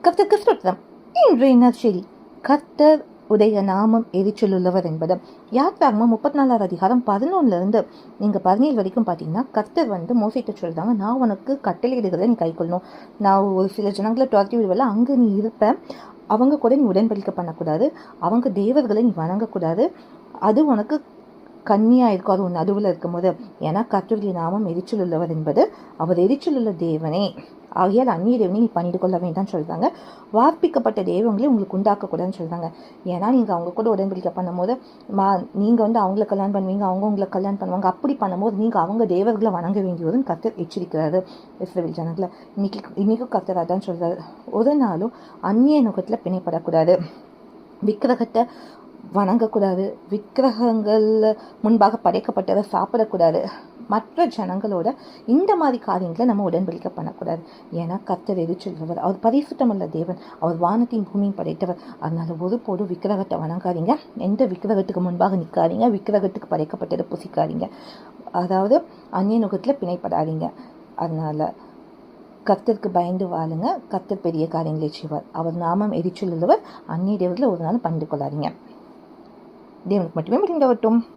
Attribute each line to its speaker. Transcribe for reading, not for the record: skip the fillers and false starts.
Speaker 1: கர்த்தருக்கு ஸ்தோத்திரம். இன்றைய நற்செய்தி கர்த்தர் உடைய நாமம் எரிச்சலுள்ளவர் என்பது. யாத்ராகமம் 34 அதிகாரம் 11 நீங்க 17 வரைக்கும் பார்த்தீங்கன்னா, கர்த்தர் மோசைட்ட சொல்றாங்க, நான் உனக்கு கட்டளையிடுகிறத நீ கைக்கொள்ளணும். நான் ஒரு சில ஜனங்களை துரத்தி விடுவல, அங்கே நீ இருப்ப, அவங்க கூட நீ உடன்படிக்கை பண்ணக்கூடாது, அவங்க தேவர்களை நீ வணங்கக்கூடாது, அது உனக்கு கண்ணியாக இருக்கும், அது ஒன்று நடுவில் இருக்கும்போது. ஏன்னா கர்த்தருடைய நாமம் எரிச்சல் உள்ளவர் என்பது. அவர் எரிச்சல் உள்ள தேவனே, ஆகையால் அந்நிய தேவனை நீ பணிந்து கொள்ள வேண்டாம்னு சொல்கிறாங்க. வார்ப்பிக்கப்பட்ட தெய்வங்களே உங்களுக்கு உண்டாக்கக்கூடாதுன்னு சொல்கிறாங்க. ஏன்னா நீங்கள் அவங்க கூட உடன்படிக்கை பண்ணும்போது நீங்கள் அவங்கள கல்யாணம் பண்ணுவீங்க, அவங்க உங்களை கல்யாணம் பண்ணுவாங்க. அப்படி பண்ணும்போது நீங்கள் அவங்க தேவர்களை வணங்க வேண்டியதுன்னு கர்த்தர் எச்சரிக்கிறாரு இஸ்ரவேல் ஜனங்களை. இன்னைக்கும் கர்த்தர் அதான் சொல்கிறாரு, ஒரு நாளும் அந்நிய நுகத்தில் பிணைப்படக்கூடாது, விக்கிரகத்தை வணங்கக்கூடாது, விக்கிரகங்கள் முன்பாக படைக்கப்பட்டதை சாப்பிடக்கூடாது, மற்ற ஜனங்களோட இந்த மாதிரி காரியங்களை நம்ம உடன்படிக்கை பண்ணக்கூடாது. ஏன்னா கர்த்தர் எரிச்சல்வர், அவர் பரிசுத்தமுள்ள தேவன், அவர் வானத்தையும் பூமியும் படைத்தவர். அதனால ஒருபோதும் விக்கிரகத்தை வணங்காதீங்க, எந்த விக்கிரகத்துக்கு முன்பாக நிற்காதீங்க, விக்கிரகத்துக்கு படைக்கப்பட்டதை புசிக்காதீங்க, அதாவது அந்நிய நுகத்தில் பிணைப்படாதீங்க. அதனால கர்த்தருக்கு பயந்து வாழுங்க. கர்த்தர் பெரிய காரியங்களை செய்வார். அவர் நாமம் எரிச்சல் உள்ளவர். அந்நிய தேவர்களை ஒரு நாள் பணிந்து கொள்ளாதீங்க. தேவனுக்கு மட்டுமே முடிந்தவட்டும்.